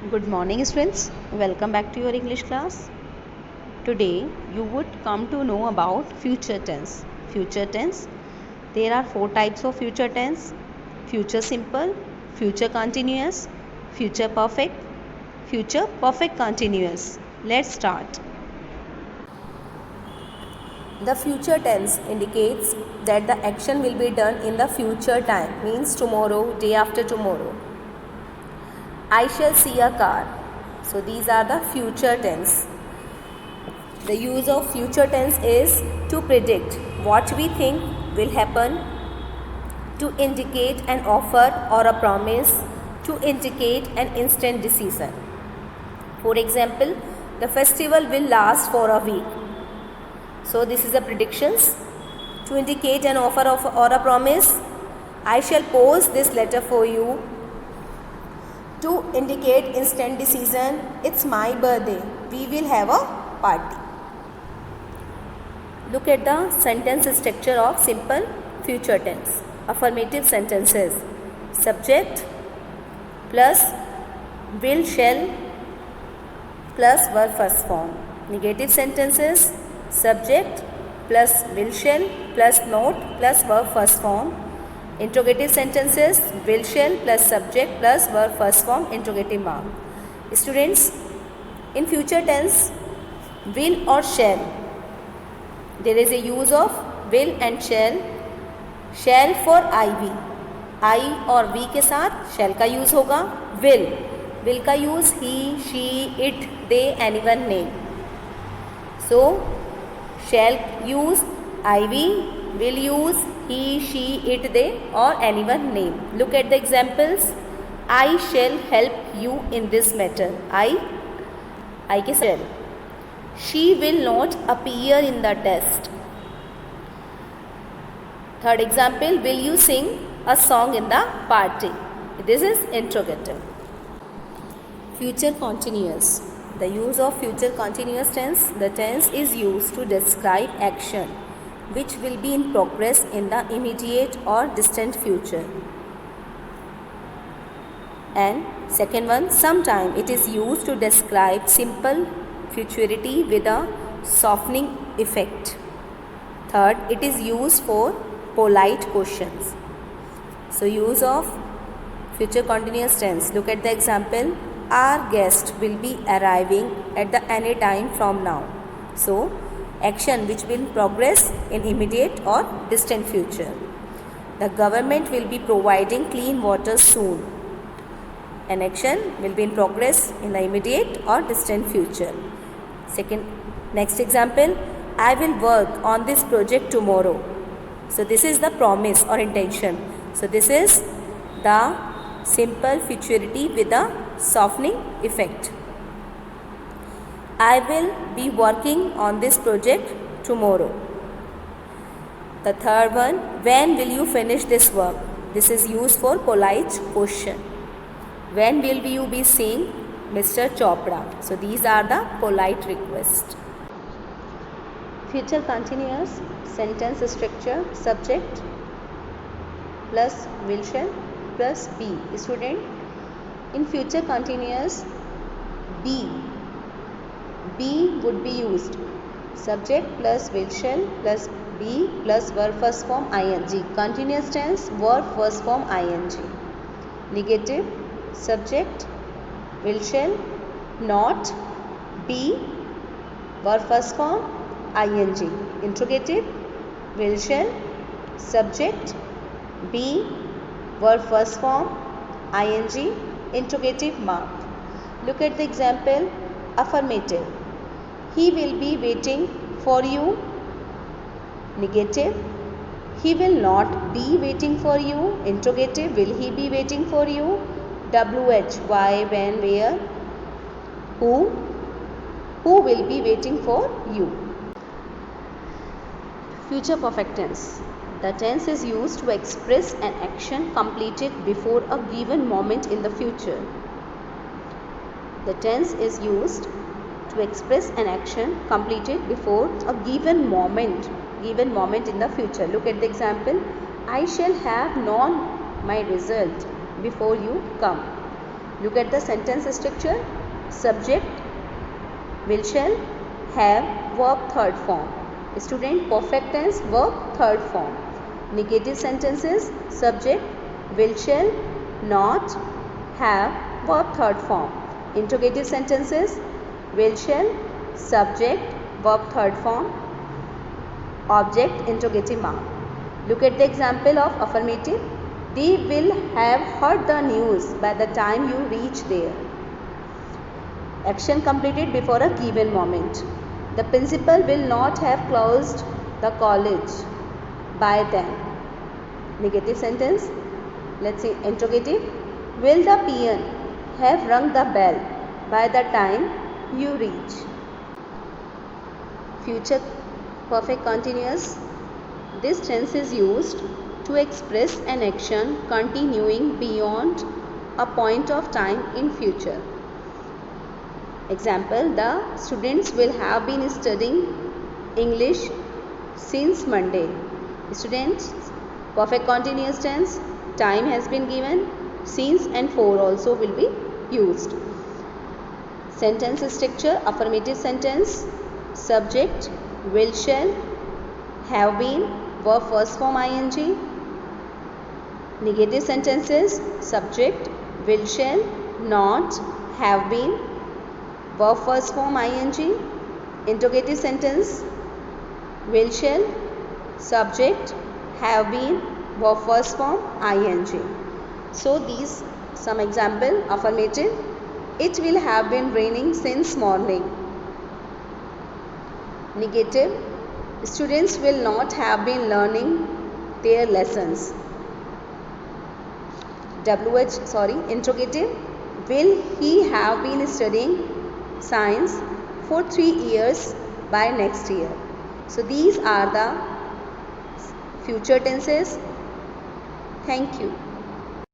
Good morning, students. Welcome back to your English class. Today, you would come to know about future tense. Future tense. There are four types of future tense: future simple, future continuous, future perfect continuous. Let's start. The future tense indicates that the action will be done in the future time, means tomorrow, day after tomorrow. I shall see a car. So these are the future tense. The use of future tense is to predict what we think will happen, to indicate an offer or a promise, to indicate an instant decision. For example, the festival will last for a week. So this is a predictions. To indicate an offer or a promise, I shall post this letter for you. To indicate instant decision, it's my birthday, we will have a party. Look at the sentence structure of simple future tense. Affirmative sentences: subject plus will, shall plus verb first form. Negative sentences: subject plus will, shall plus not plus verb first form. Interrogative sentences: will, shall plus subject plus verb first form, interrogative mark. Students, in future tense, will or shall, there is a use of will and shall. Shall for I और we के साथ shall का use होगा. will का use he, she, it, they, anyone, name. So shall use will use he, she, it, they, or anyone, name. Look at the examples. I shall help you in this matter. I के shall. She will not appear in the test. Third example, will you sing a song in the party? This is interrogative. Future continuous. The use of future continuous tense. The tense is used to describe action which will be in progress in the immediate or distant future. And second one, sometime it is used to describe simple futurity with a softening effect. Third, it is used for polite questions. So use of future continuous tense. Look at the example. Our guest will be arriving at the any time from now. So action which will progress in immediate or distant future. The government will be providing clean water soon. An action will be in progress in the immediate or distant future. Next example, I will work on this project tomorrow. So this is the promise or intention. So this is the simple futurity with a softening effect. I will be working on this project tomorrow. The third one, when will you finish this work? This is used for polite question. When will you be seeing Mr. Chopra? So these are the polite requests. Future continuous sentence structure: subject plus will, shall plus be. Student, in future continuous, be would be used. Subject plus will, shall plus be plus verb first form ing. Continuous tense, verb first form ing. Negative: subject will, shall not be verb first form ing. Interrogative: will, shall subject be verb first form ing, interrogative mark. Look at the example. Affirmative: he will be waiting for you. Negative: he will not be waiting for you. Interrogative: will he be waiting for you? WH: why, when, where. Who will be waiting for you. Future perfect tense. The tense is used to express an action completed before a given moment in the future. The tense is used to express an action completed before a given moment in the future. Look at the example. I shall have known my result before you come. Look at the sentence structure. Subject, will, shall, have, verb third form. Student, perfect tense, verb third form. Negative sentences, subject, will, shall, not, have, verb third form. Interrogative sentences, will, shall, subject, verb third form, object, interrogative mark. Look at the example of affirmative. They will have heard the news by the time you reach there. Action completed before a given moment. The principal will not have closed the college by then. Negative sentence. Let's see, interrogative. Will the peon have rung the bell by the time you reach? Future perfect continuous. This tense is used to express an action continuing beyond a point of time in future. Example, the students will have been studying English since Monday. Students, perfect continuous tense, time has been given, since and for also will be used. Sentence structure, affirmative sentence, subject, will, shall, have been, verb first form ing. Negative sentences, subject, will, shall, not, have been, verb first form ing. Interrogative sentence, will, shall, subject, have been, verb first form ing. So these some example. Affirmative, it will have been raining since morning. Negative, students will not have been learning their lessons. Interrogative, will he have been studying science for 3 years by next year? So these are the future tenses. Thank you.